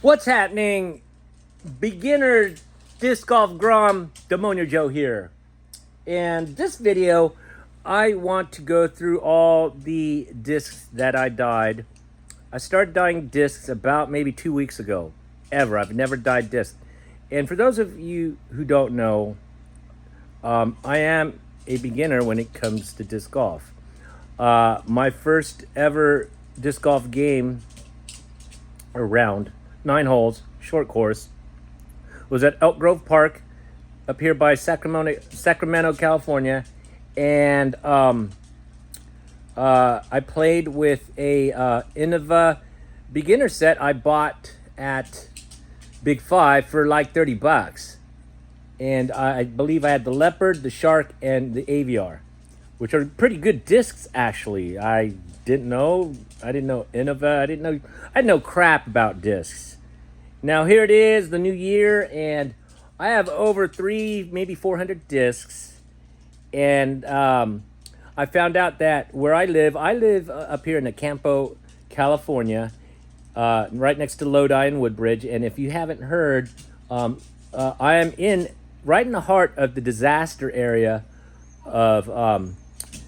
What's happening? Beginner disc golf grom, Demonio Joe here. And this video, I want to go through all the discs that I dyed. I started dyeing discs about maybe 2 weeks ago. I've never dyed discs. And for those of you who don't know, I am a beginner when it comes to disc golf. My first ever disc golf game, or round, 9 holes, short course, was at Elk Grove Park up here by Sacramento, California. And I played with a Innova beginner set I bought at Big Five for like 30 bucks. And I believe I had the Leopard, the Shark, and the Aviar, which are pretty good discs, actually. I didn't know Innova. I didn't know crap about discs. Now here it is, the new year, and I have over 300, maybe 400 discs. And I found out that where I live up here in the Campo, California, right next to Lodi and Woodbridge. And if you haven't heard, I am right in the heart of the disaster area of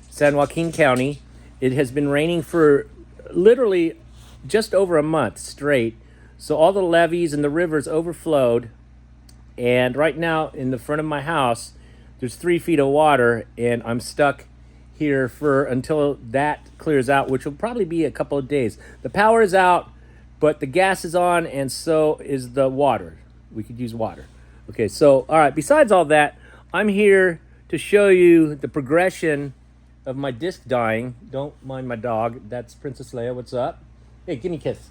San Joaquin County. It has been raining for literally just over a month straight. So all the levees and the rivers overflowed. And right now in the front of my house, there's 3 feet of water, and I'm stuck here until that clears out, which will probably be a couple of days. The power is out, but the gas is on, and so is the water. We could use water. Okay, so, all right, besides all that, I'm here to show you the progression of my disc dyeing. Don't mind my dog. That's Princess Leia. What's up? Hey, give me a kiss.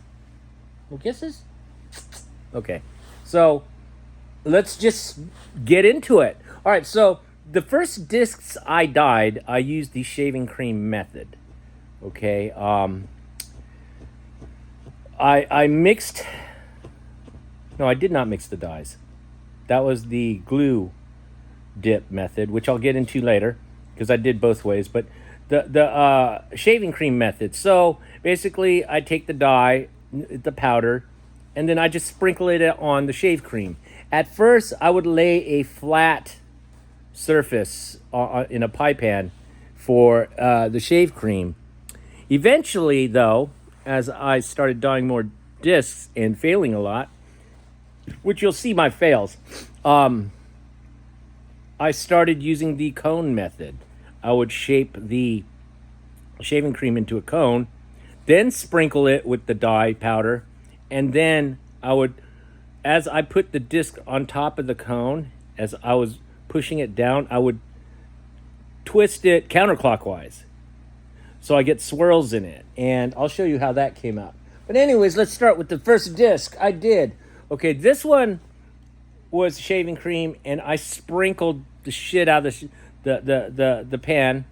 No kisses? Okay, so let's just get into it. All right, so the first discs I dyed, I used the shaving cream method. Okay, I mixed. No, I did not mix the dyes. That was the glue dip method, which I'll get into later because I did both ways. But the shaving cream method. So basically, I take the dye, the powder, and then I just sprinkle it on the shave cream. At first, I would lay a flat surface in a pie pan for the shave cream. Eventually, though, as I started dyeing more discs and failing a lot, which you'll see my fails, I started using the cone method. I would shape the shaving cream into a cone, then sprinkle it with the dye powder, and then as I put the disc on top of the cone, as I was pushing it down, I would twist it counterclockwise, so I get swirls in it, and I'll show you how that came out. But anyways, let's start with the first disc I did. Okay, this one was shaving cream, and I sprinkled the shit out of the pan,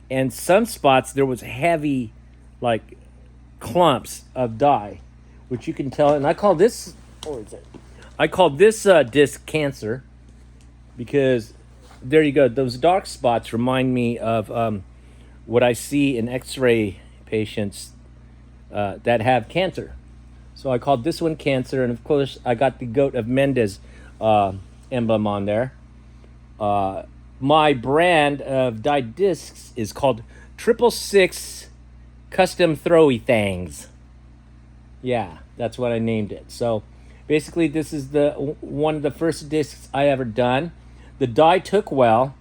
and some spots there was heavy, like, clumps of dye, which you can tell. And I call this, disc cancer, because there you go. Those dark spots remind me of what I see in X-ray patients that have cancer. So I called this one cancer, and of course I got the Goat of Mendes emblem on there. My brand of dyed discs is called 666 Custom Throwy Thangs. Yeah, that's what I named it. So basically, this is one of the first discs I ever done. The dye took well,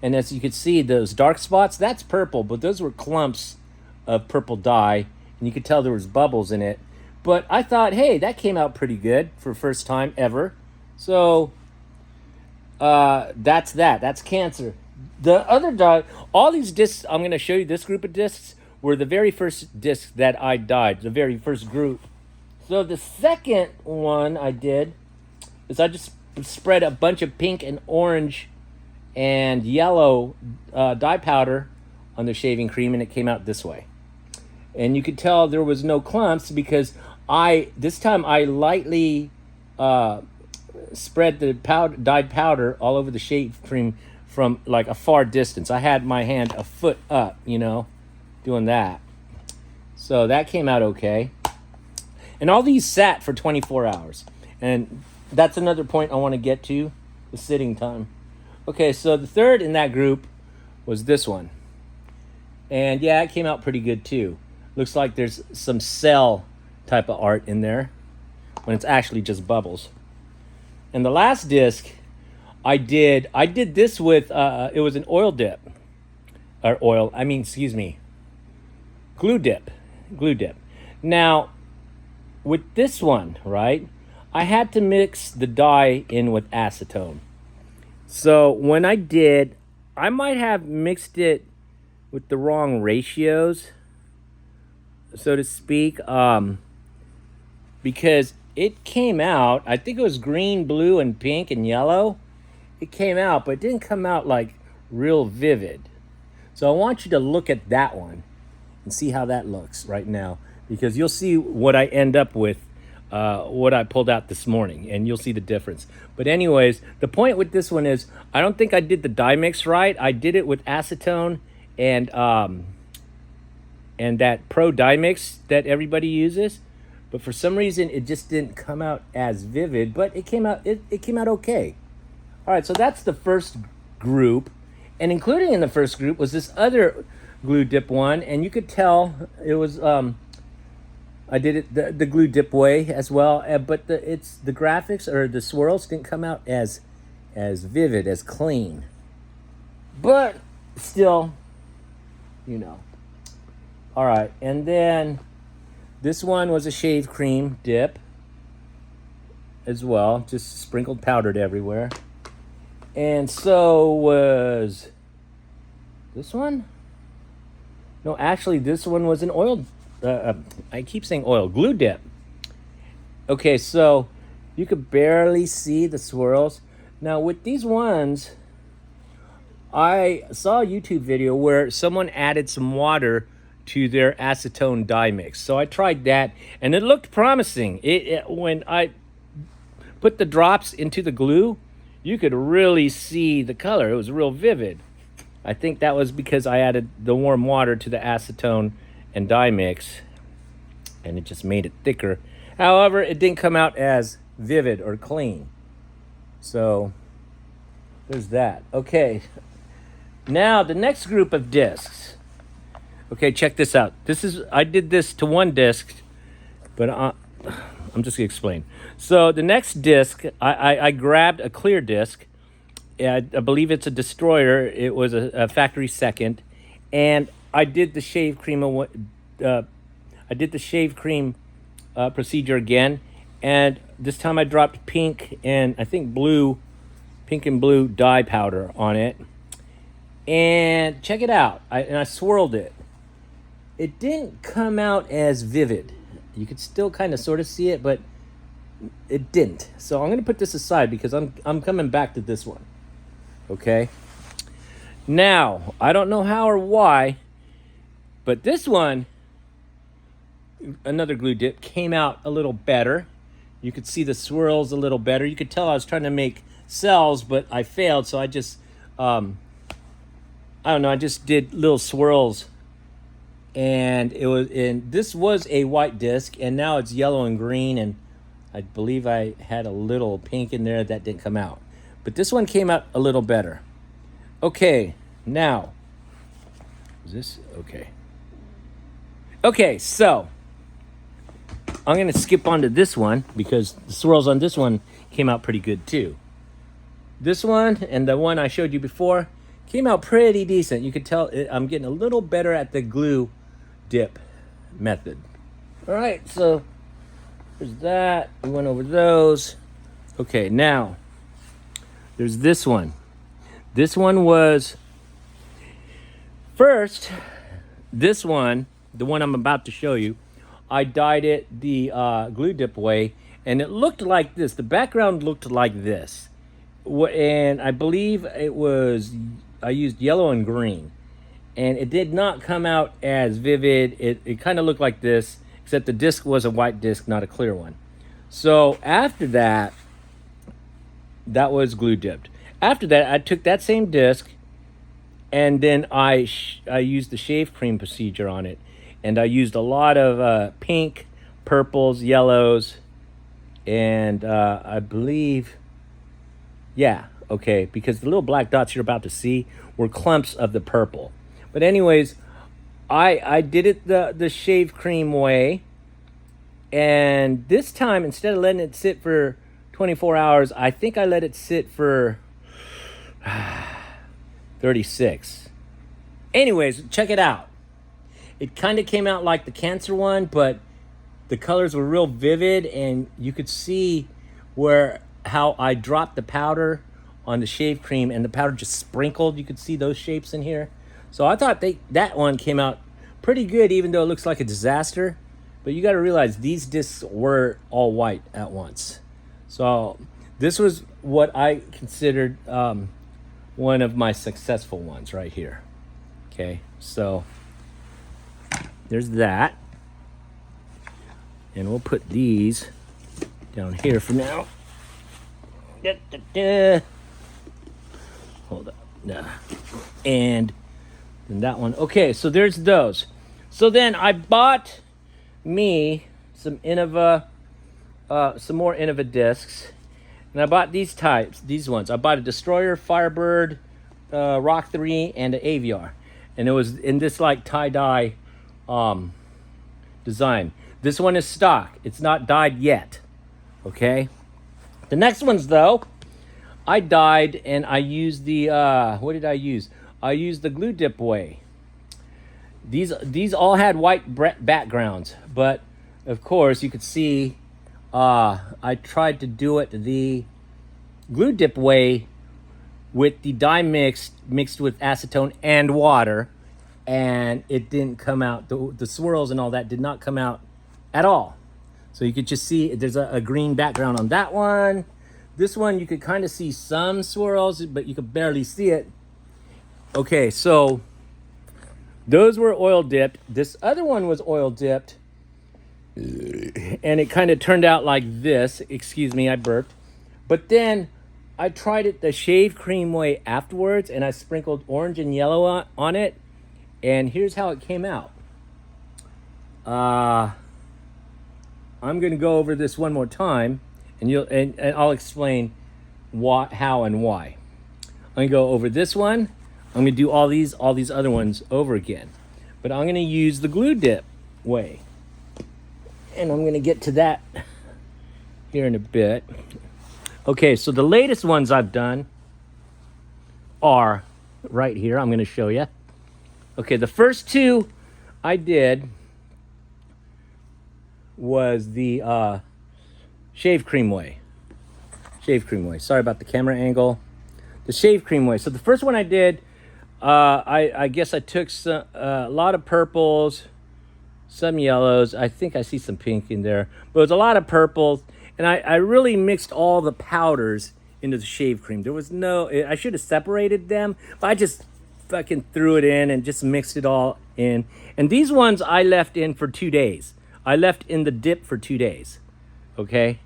and as you can see, those dark spots, that's purple, but those were clumps of purple dye, and you could tell there was bubbles in it. But I thought, hey, that came out pretty good for first time ever. So that's cancer. The other dye, all these discs, I'm going to show you this group of discs, were the very first discs that I dyed, the very first group. So the second one I did is I just spread a bunch of pink and orange and yellow dye powder on the shaving cream, and it came out this way. And you could tell there was no clumps because this time I lightly spread the dyed powder all over the shave cream from like a far distance. I had my hand a foot up, doing that. So that came out okay. And all these sat for 24 hours. And that's another point I want to get to, the sitting time. Okay, so the third in that group was this one. And yeah, it came out pretty good too. Looks like there's some cell type of art in there when it's actually just bubbles. And the last disc I did this with, it was an glue dip. Now, with this one, right, I had to mix the dye in with acetone. So when I did, I might have mixed it with the wrong ratios, so to speak, because it came out, I think it was green, blue, and pink, and yellow. It came out, but it didn't come out like real vivid. So I want you to look at that one and see how that looks right now, because you'll see what I end up with, what I pulled out this morning, and you'll see the difference. But anyways, the point with this one is I don't think I did the dye mix right. I did it with acetone and that pro dye mix that everybody uses, but for some reason it just didn't come out as vivid, but it came out okay. All right, so that's the first group, and including in the first group was this other glue dip one, and you could tell it was I did it the glue dip way as well, but the graphics or the swirls didn't come out as vivid, as clean, but still, you know. All right, and then this one was a shave cream dip as well, just sprinkled powdered everywhere. And so was this one. No, actually, this one was an oil. I keep saying oil, glue dip. Okay, so you could barely see the swirls. Now with these ones, I saw a YouTube video where someone added some water to their acetone dye mix. So I tried that, and it looked promising. When I put the drops into the glue, you could really see the color. It was real vivid. I think that was because I added the warm water to the acetone and dye mix, and it just made it thicker. However, it didn't come out as vivid or clean. So there's that. Okay, now the next group of discs. Okay, check this out. I did this to one disc, but I'm just gonna explain. So the next disc, I grabbed a clear disc. I believe it's a Destroyer. It was a factory second, and I did the shave cream. Procedure again, and this time I dropped pink and I think pink and blue dye powder on it. And check it out. I swirled it. It didn't come out as vivid. You could still kind of sort of see it, but it didn't. So I'm going to put this aside because I'm coming back to this one. Okay? Now, I don't know how or why, but this one, another glue dip, came out a little better. You could see the swirls a little better. You could tell I was trying to make cells, but I failed, so I just, I don't know, I just did little swirls. And this was a white disc, and now it's yellow and green, and I believe I had a little pink in there that didn't come out. But this one came out a little better. Okay, now, is this okay? Okay, so I'm going to skip on to this one because the swirls on this one came out pretty good too. This one and the one I showed you before came out pretty decent. You could tell I'm getting a little better at the glue dip method. All right, so there's that. We went over those. Okay, now there's this one. This one was first, this one, the one I'm about to show you, I dyed it the glue dip way, and it looked like this. The background looked like this. And I believe I used yellow and green. And it did not come out as vivid. It kind of looked like this, except the disc was a white disc, not a clear one. So after that, that was glue dipped. After that, I took that same disc, and then I used the shave cream procedure on it. And I used a lot of pink, purples, yellows, and I believe, yeah, okay, because the little black dots you're about to see were clumps of the purple. But anyways, I did it the shave cream way, and this time instead of letting it sit for 24 hours, I think I let it sit for 36. Anyways, check it out. It kind of came out like the cancer one, but the colors were real vivid, and you could see how I dropped the powder on the shave cream and the powder just sprinkled. You could see those shapes in here. So I thought that one came out pretty good, even though it looks like a disaster. But you got to realize these discs were all white at once. So this was what I considered one of my successful ones right here. Okay, so there's that. And we'll put these down here for now. Hold up. And then that one. Okay, so there's those. So then I bought me some Innova, some more Innova discs. And I bought these ones. I bought a Destroyer, Firebird, Rock 3, and an Aviar. And it was in this like tie-dye design. This one is stock. It's not dyed yet. Okay? The next ones, though, I dyed and I used the, what did I use? I used the glue dip way. These all had white backgrounds, but of course you could see I tried to do it the glue dip way with the dye mixed with acetone and water, and it didn't come out. The swirls and all that did not come out at all. So you could just see there's a green background on that one. This one you could kind of see some swirls, but you could barely see it. Okay, so those were oil dipped. This other one was oil dipped, and it kind of turned out like this. Excuse me, I burped. But then I tried it the shave cream way afterwards, and I sprinkled orange and yellow on it, and here's how it came out. I'm going to go over this one more time, and I'll explain how and why. I'm going to go over this one. I'm going to do all these other ones over again. But I'm going to use the glue dip way. And I'm going to get to that here in a bit. Okay, so the latest ones I've done are right here. I'm going to show you. Okay, the first two I did was the shave cream way. Shave cream way. Sorry about the camera angle. The shave cream way. So the first one I did, I guess I took a lot of purples, some yellows. I think I see some pink in there. But it was a lot of purples. And I really mixed all the powders into the shave cream. There was I should have separated them. But I just fucking threw it in and just mixed it all in. And these ones I left in for 2 days. I left in the dip for 2 days. Okay?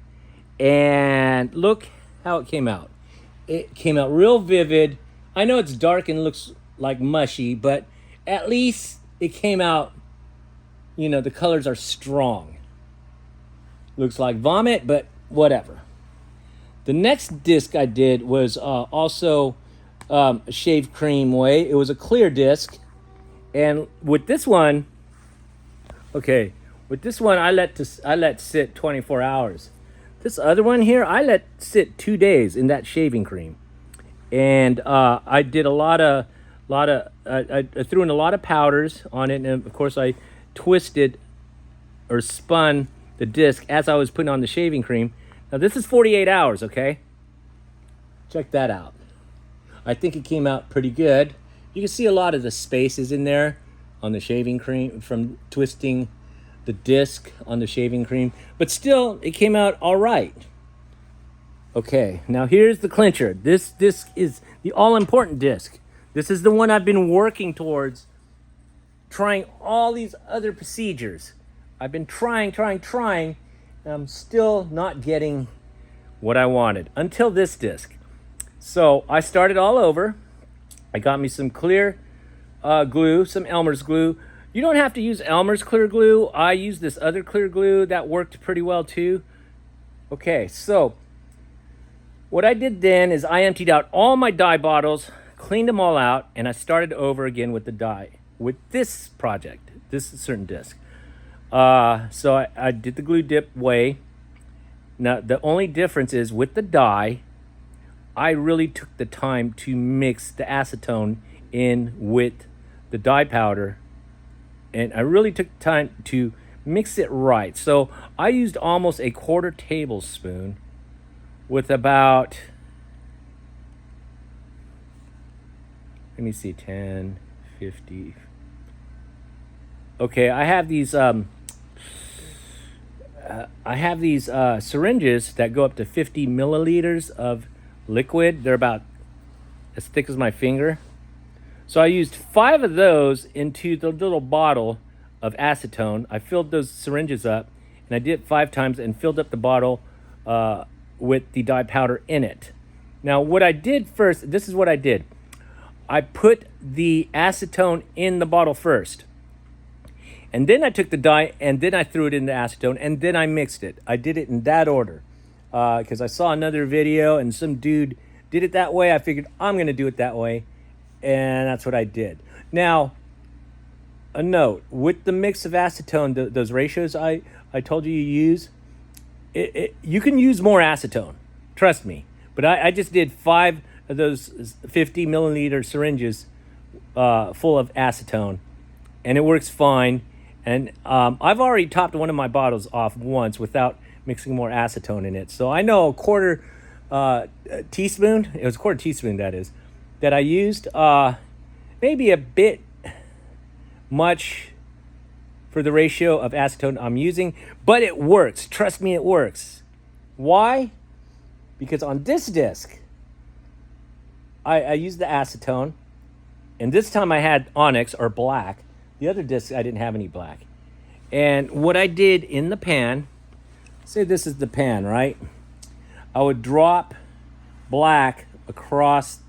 And look how it came out. It came out real vivid. I know it's dark and looks like mushy, but at least it came out, the colors are strong. Looks like vomit, but whatever. The next disc I did was also a shave cream way. It was a clear disc. And with this one, I let sit 24 hours. This other one here, I let sit 2 days in that shaving cream. And I did I threw in a lot of powders on it. And of course I twisted or spun the disc as I was putting on the shaving cream. Now this is 48 hours, okay? Check that out. I think it came out pretty good. You can see a lot of the spaces in there on the shaving cream from twisting the disc on the shaving cream, but still it came out all right. Okay, now here's the clincher. This disc is the all-important disc. This is the one I've been working towards, trying all these other procedures. I've been trying, and I'm still not getting what I wanted until this disc. So I started all over. I got me some clear glue, some Elmer's glue. You don't have to use Elmer's clear glue. I used this other clear glue that worked pretty well too. Okay, so what I did then is I emptied out all my dye bottles, cleaned them all out, and I started over again with the dye with this project, this certain disc. So I did the glue dip way. Now, the only difference is with the dye, I really took the time to mix the acetone in with the dye powder. And I really took time to mix it right. So I used almost a 1/4 tablespoon with about, let me see, 10, 50. Okay, I have these syringes that go up to 50 milliliters of liquid. They're about as thick as my finger. So I used 5 of those into the little bottle of acetone. I filled those syringes up, and I did it 5 times and filled up the bottle with the dye powder in it. Now, what I did first, this is what I did. I put the acetone in the bottle first. And then I took the dye, and then I threw it in the acetone, and then I mixed it. I did it in that order. Because I saw another video, and some dude did it that way. I figured, I'm going to do it that way. And that's what I did. Now, a note. With the mix of acetone, those ratios I told you use, you can use more acetone. Trust me. But I just did 5 of those 50 milliliter syringes full of acetone. And it works fine. And I've already topped one of my bottles off once without mixing more acetone in it. So I know a 1/4 teaspoon, it was a 1/4 teaspoon that is, that I used, maybe a bit much for the ratio of acetone I'm using, but it works. Trust me, it works. Why? Because on this disc, I used the acetone, and this time I had onyx or black. The other disc, I didn't have any black. And what I did in the pan, say this is the pan, right? I would drop black across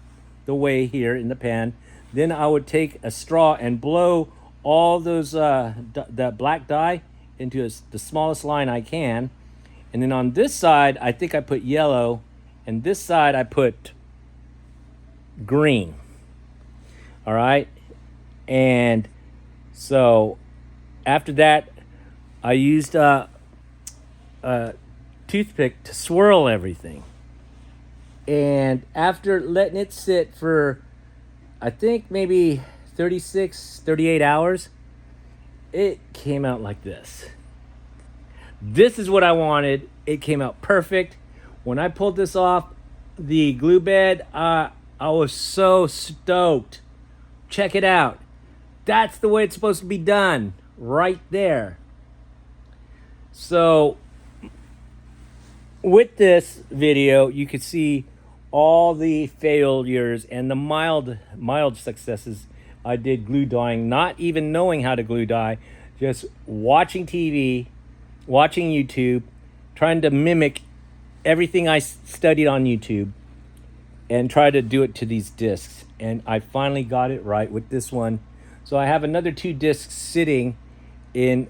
the way here in the pan. Then I would take a straw and blow all those that black dye into the smallest line I can. And then on this side, I think I put yellow, and this side I put green. All right? And so after that, I used a toothpick to swirl everything. And after letting it sit for, I think maybe 36, 38 hours, it came out like this. This is what I wanted. It came out perfect. When I pulled this off the glue bed, I was so stoked. Check it out. That's the way it's supposed to be done, right there. So with this video, you could see all the failures and the mild successes I did glue dyeing, not even knowing how to glue dye, just watching TV, watching YouTube, trying to mimic everything I studied on YouTube and try to do it to these discs. And I finally got it right with this one. So I have another 2 discs sitting in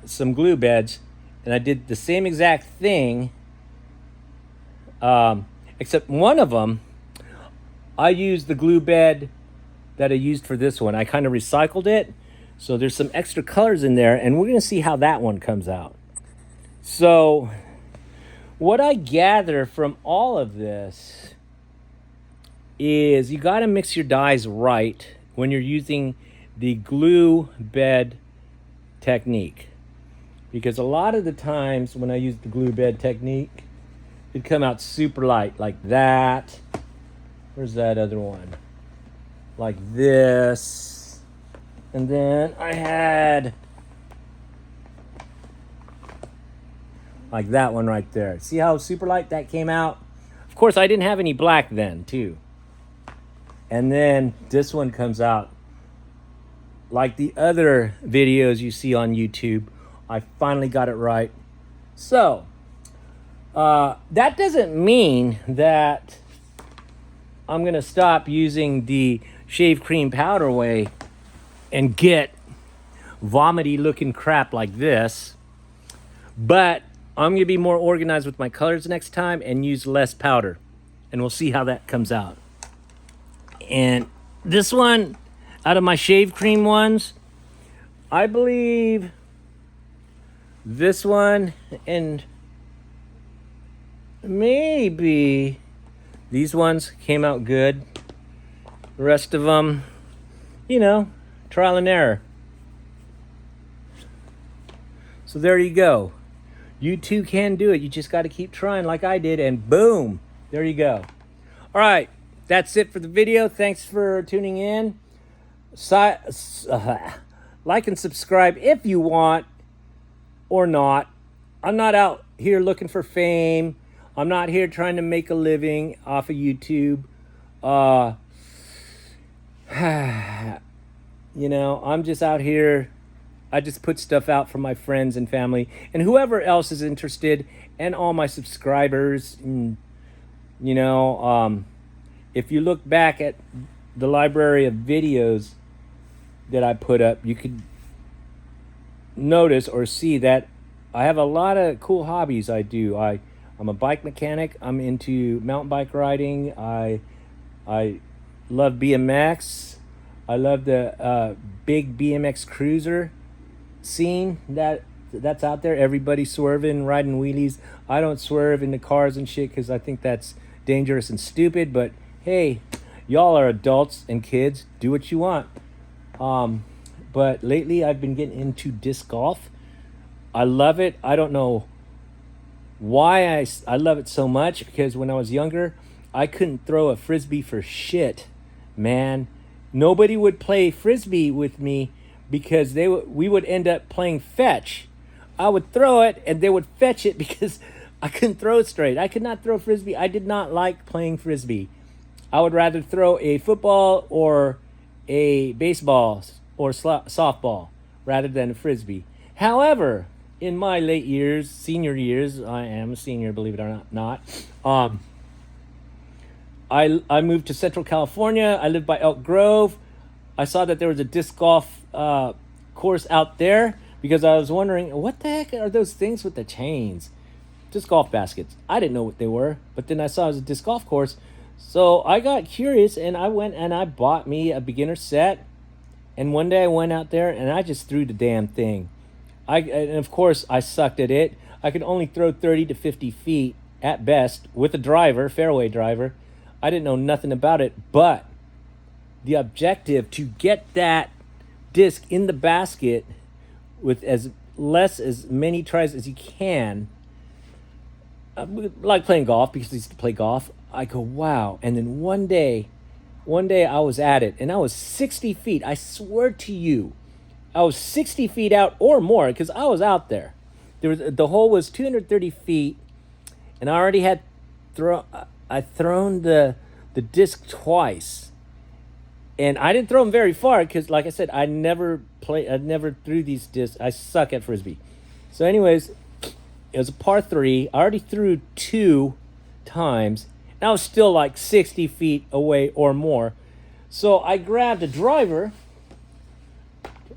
some glue beds, and I did the same exact thing, except one of them, I used the glue bed that I used for this one. I kind of recycled it, so there's some extra colors in there, and we're going to see how that one comes out. So what I gather from all of this is you got to mix your dyes right when you're using the glue bed technique. Because a lot of the times when I use the glue bed technique, it'd come out super light, like that. Where's that other one? Like this. And then I had like that one right there. See how super light that came out? Of course, I didn't have any black then, too. And then this one comes out like the other videos you see on YouTube. I finally got it right. So, that doesn't mean that I'm going to stop using the shave cream powder way and get vomity looking crap like this. But I'm going to be more organized with my colors next time and use less powder. And we'll see how that comes out. And this one, out of my shave cream ones, I believe this one and maybe these ones came out good. The rest of them, you know, trial and error. So there you go. You too can do it. You just got to keep trying like I did, and boom, there you go. All right, that's it for the video. Thanks for tuning in. Like and subscribe if you want or not. I'm not out here looking for fame. I'm not here trying to make a living off of YouTube. You know, I'm just out here. I just put stuff out for my friends and family and whoever else is interested, and all my subscribers. And, you know, if you look back at the library of videos that I put up, you could notice or see that I have a lot of cool hobbies I do. I'm a bike mechanic. I'm into mountain bike riding. I love BMX. I love the big BMX cruiser scene that's out there. Everybody swerving, riding wheelies. I don't swerve into cars and shit because I think that's dangerous and stupid. But hey, y'all are adults and kids. Do what you want. But lately I've been getting into disc golf. I love it. I don't know why I love it so much, because when I was younger, I couldn't throw a frisbee for shit, man. Nobody would play frisbee with me because we would end up playing fetch. I would throw it and they would fetch it because I couldn't throw it straight. I could not throw frisbee. I did not like playing frisbee. I would rather throw a football or a baseball or softball rather than a frisbee. However, in my late years, senior years, I am a senior, believe it or not. I moved to Central California. I lived by Elk Grove. I saw that there was a disc golf course out there because I was wondering, what the heck are those things with the chains? Disc golf baskets. I didn't know what they were, but then I saw it was a disc golf course. So I got curious and I went and I bought me a beginner set. And one day I went out there and I just threw the damn thing. And of course I sucked at it. I could only throw 30 to 50 feet at best with a driver, fairway driver. I didn't know nothing about it, but the objective to get that disc in the basket with as many tries as you can, like playing golf, because I used to play golf. I go, wow. And then one day I was at it and I was 60 feet. I swear to you, I was 60 feet out or more because I was out there. The hole was 230 feet and I already had thrown the disc twice. And I didn't throw them very far because, like I said, I never threw these discs. I suck at frisbee. So anyways, it was a par 3. I already threw 2 times. And I was still like 60 feet away or more. So I grabbed a driver.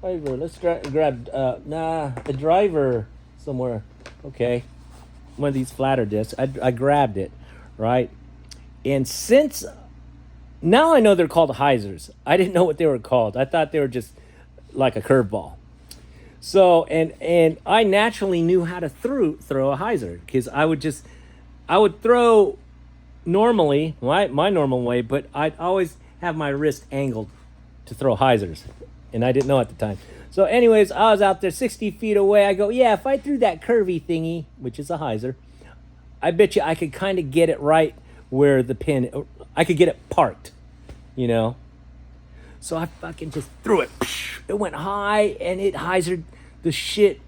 Let's grab a driver somewhere. Okay. One of these flatter discs. I grabbed it, right? And since now I know they're called hyzers. I didn't know what they were called. I thought they were just like a curveball. So, and I naturally knew how to throw a hyzer because I would throw normally, my normal way, but I'd always have my wrist angled to throw hyzers. And I didn't know at the time. So anyways, I was out there 60 feet away. I go, yeah, if I threw that curvy thingy, which is a hyzer, I bet you I could kind of get it right where the pin, I could get it parked, you know? So I fucking just threw it. It went high and it hyzered the shit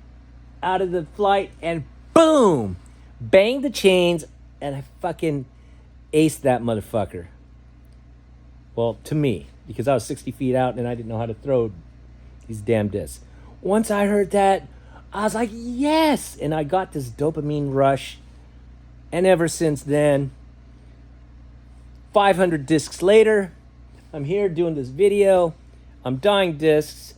out of the flight and boom, banged the chains and I fucking aced that motherfucker. Well, to me, because I was 60 feet out and I didn't know how to throw these damn discs. Once I heard that, I was like, yes! And I got this dopamine rush. And ever since then, 500 discs later, I'm here doing this video. I'm dyeing discs.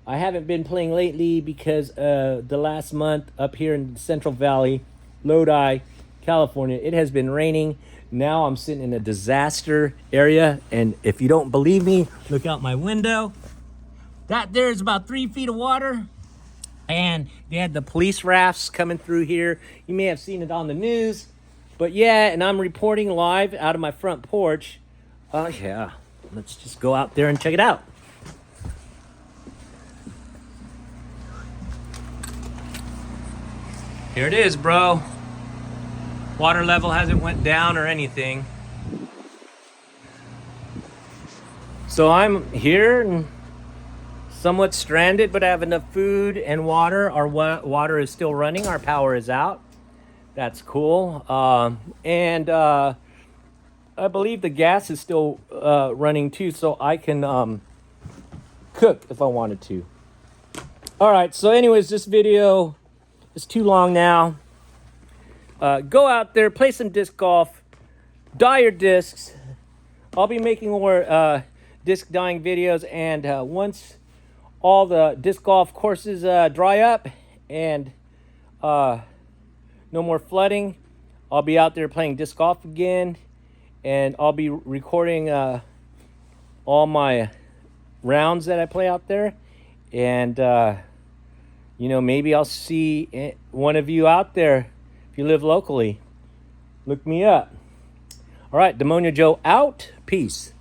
I haven't been playing lately because the last month up here in Central Valley, Lodi, California, it has been raining. Now I'm sitting in a disaster area, and if you don't believe me, look out my window. That there is about 3 feet of water, and they had the police rafts coming through here. You may have seen it on the news, but yeah, and I'm reporting live out of my front porch. Yeah, let's just go out there and check it out. Here it is, bro. Water level hasn't went down or anything. So I'm here and somewhat stranded, but I have enough food and water. Our water is still running. Our power is out. That's cool. And I believe the gas is still running too, so I can cook if I wanted to. All right, so anyways, this video is too long now. Go out there, play some disc golf, dye your discs. I'll be making more disc dyeing videos, and once all the disc golf courses dry up and no more flooding, I'll be out there playing disc golf again, and I'll be recording all my rounds that I play out there, and you know, maybe I'll see one of you out there if you live locally. Look me up. All right, Demonio Joe out. Peace.